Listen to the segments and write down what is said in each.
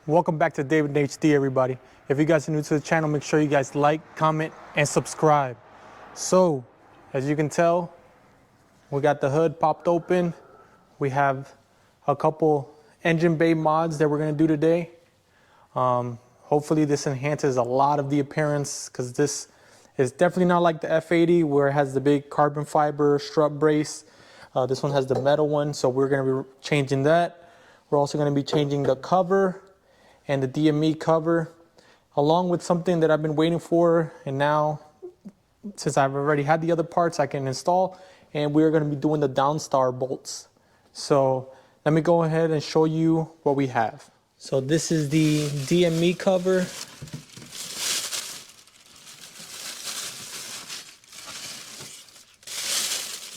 Welcome back to David HD, everybody. If you guys are new to the channel, make sure you guys like, comment, and subscribe. So, as you can tell, we got the hood popped open. We have a couple engine bay mods that we're gonna do today. Hopefully this enhances a lot of the appearance, because this is definitely not like the F80 where it has the big carbon fiber strut brace. This one has the metal one, so we're gonna be changing that. We're also gonna be changing the cover and the DME cover, along with something that I've been waiting for, and now since I've already had the other parts I can install, and we're going to be doing the Downstar bolts. So let me go ahead and show you what we have. So this is the DME cover.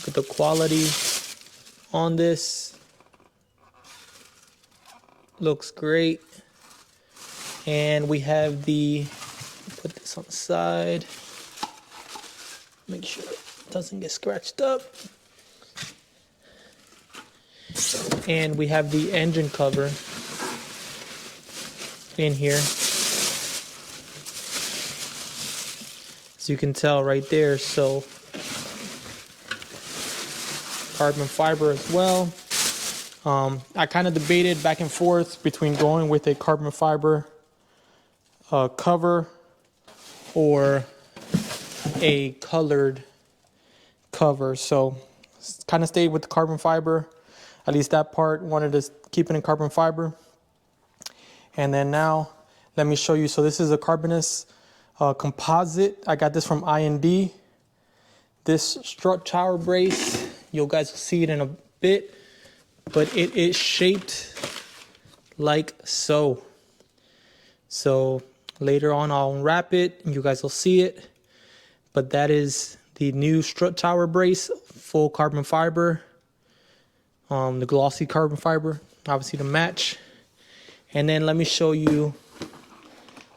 Look at the quality on this. Looks great. And we have the, put this on the side, make sure it doesn't get scratched up. And we have the engine cover in here. As you can tell right there, so carbon fiber as well. I kind of debated back and forth between going with a carbon fiber cover or a colored cover, so kind of stayed with the carbon fiber, at least that part. Wanted to keep it in carbon fiber. And then now let me show you. So this is a Karbonius composite. I got this from IND. This strut tower brace, you guys will see it in a bit, but it is shaped like so. So later on I'll unwrap it and you guys will see it. But that is the new strut tower brace, full carbon fiber. The glossy carbon fiber, obviously to match. And then let me show you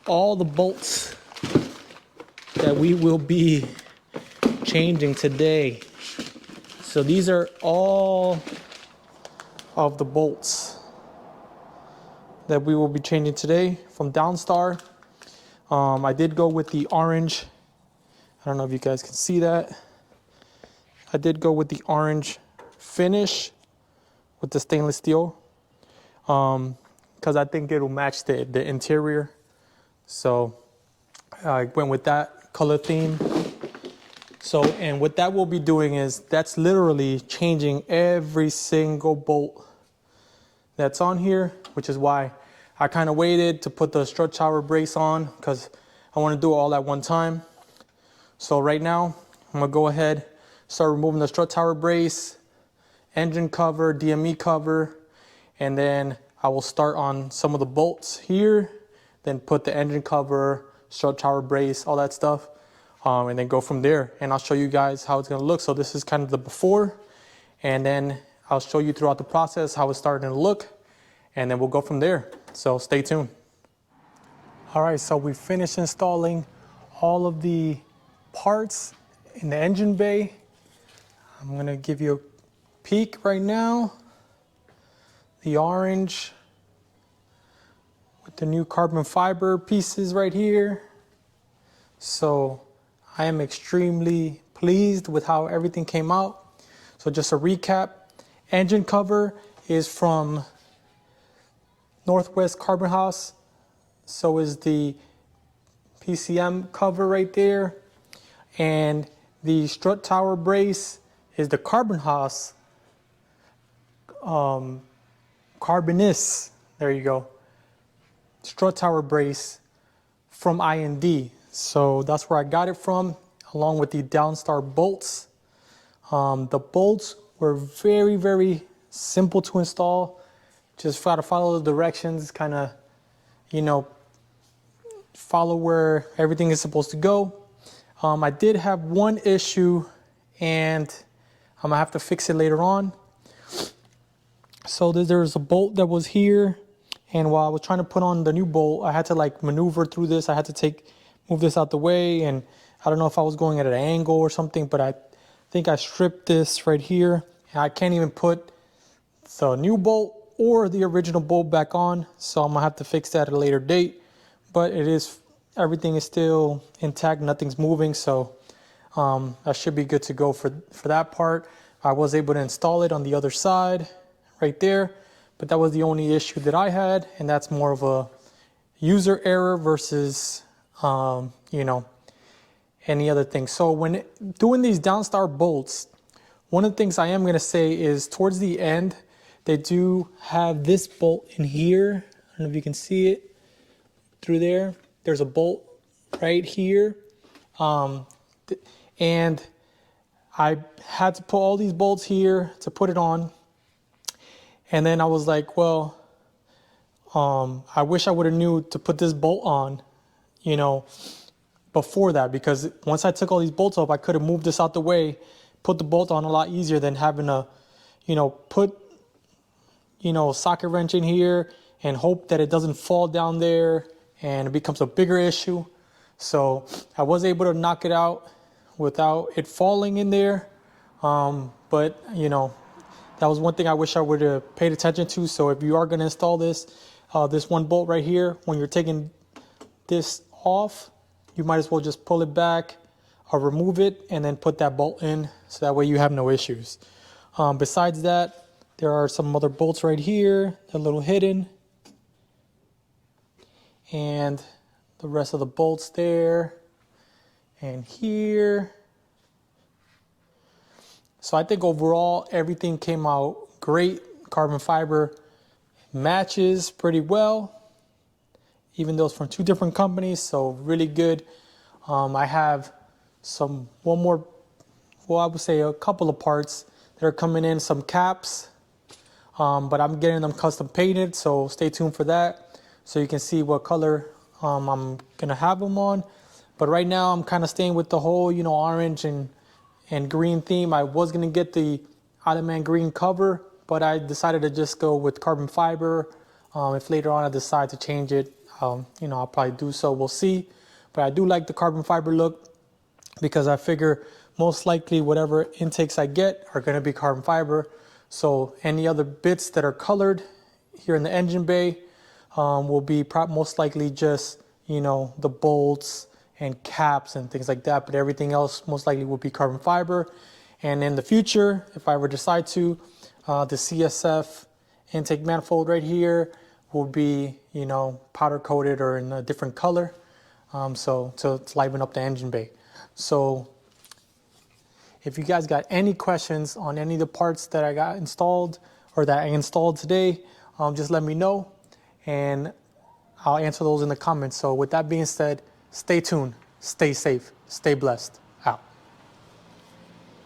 all the bolts that we will be changing today. So these are all of the bolts that we will be changing today from Downstar. I did go with the orange. I don't know if you guys can see that. I did go with the orange finish with the stainless steel, because I think it'll match the interior. So I went with that color theme. So, and what that will be doing is that's literally changing every single bolt that's on here, which is why I kind of waited to put the strut tower brace on, because I want to do it all at one time. So right now, I'm going to go ahead, start removing the strut tower brace, engine cover, DME cover, and then I will start on some of the bolts here, then put the engine cover, strut tower brace, all that stuff, and then go from there. And I'll show you guys how it's going to look. So this is kind of the before, and then I'll show you throughout the process how it's starting to look, and then we'll go from there. So stay tuned. All right, so we finished installing all of the parts in the engine bay. I'm going to give you a peek right now. The orange with the new carbon fiber pieces right here. So I am extremely pleased with how everything came out. So just a recap, engine cover is from Northwest Carbonhaus. So is the PCM cover right there. And the strut tower brace is the Carbonhaus, Karbonius, there you go, strut tower brace from IND. So that's where I got it from, along with the Downstar bolts. The bolts were very, very simple to install. Just try to follow the directions, kind of, you know, follow where everything is supposed to go. I did have one issue, and I'm gonna have to fix it later on. So there's a bolt that was here, and while I was trying to put on the new bolt, I had to like maneuver through this. I had to move this out the way, and I don't know if I was going at an angle or something, but I think I stripped this right here. And I can't even put the new bolt or the original bolt back on, so I'm gonna have to fix that at a later date. But everything is still intact, nothing's moving, so that should be good to go for that part. I was able to install it on the other side right there, but that was the only issue that I had, and that's more of a user error versus you know, any other thing. So when doing these Downstar bolts, one of the things I am going to say is towards the end, they do have this bolt in here. I don't know if you can see it through there. There's a bolt right here. And I had to put all these bolts here to put it on. And then I was like, well, I wish I would have knew to put this bolt on, you know, before that, because once I took all these bolts off, I could have moved this out the way, put the bolt on a lot easier than having to, you know, put, you know, a socket wrench in here and hope that it doesn't fall down there and it becomes a bigger issue. So I was able to knock it out without it falling in there. But, you know, that was one thing I wish I would have paid attention to. So if you are going to install this, this one bolt right here, when you're taking this off, you might as well just pull it back or remove it and then put that bolt in, so that way you have no issues. Besides that, there are some other bolts right here, a little hidden, and the rest of the bolts there and here. So I think overall everything came out great. Carbon fiber matches pretty well, even though it's from two different companies, so really good. I have one more, well, I would say a couple of parts that are coming in, some caps, but I'm getting them custom painted, so stay tuned for that, so you can see what color I'm gonna have them on. But right now I'm kind of staying with the whole, you know, orange and green theme. I was gonna get the Ottoman green cover, but I decided to just go with carbon fiber. If later on I decide to change it, you know, I'll probably do so, we'll see. But I do like the carbon fiber look, because I figure most likely whatever intakes I get are going to be carbon fiber. So any other bits that are colored here in the engine bay will be most likely just, you know, the bolts and caps and things like that. But everything else most likely will be carbon fiber. And in the future, if I ever decide to, the CSF intake manifold right here will be, you know, powder coated or in a different color. So to liven up the engine bay. So if you guys got any questions on any of the parts that I got installed or that I installed today, just let me know and I'll answer those in the comments. So with that being said, stay tuned, stay safe, stay blessed.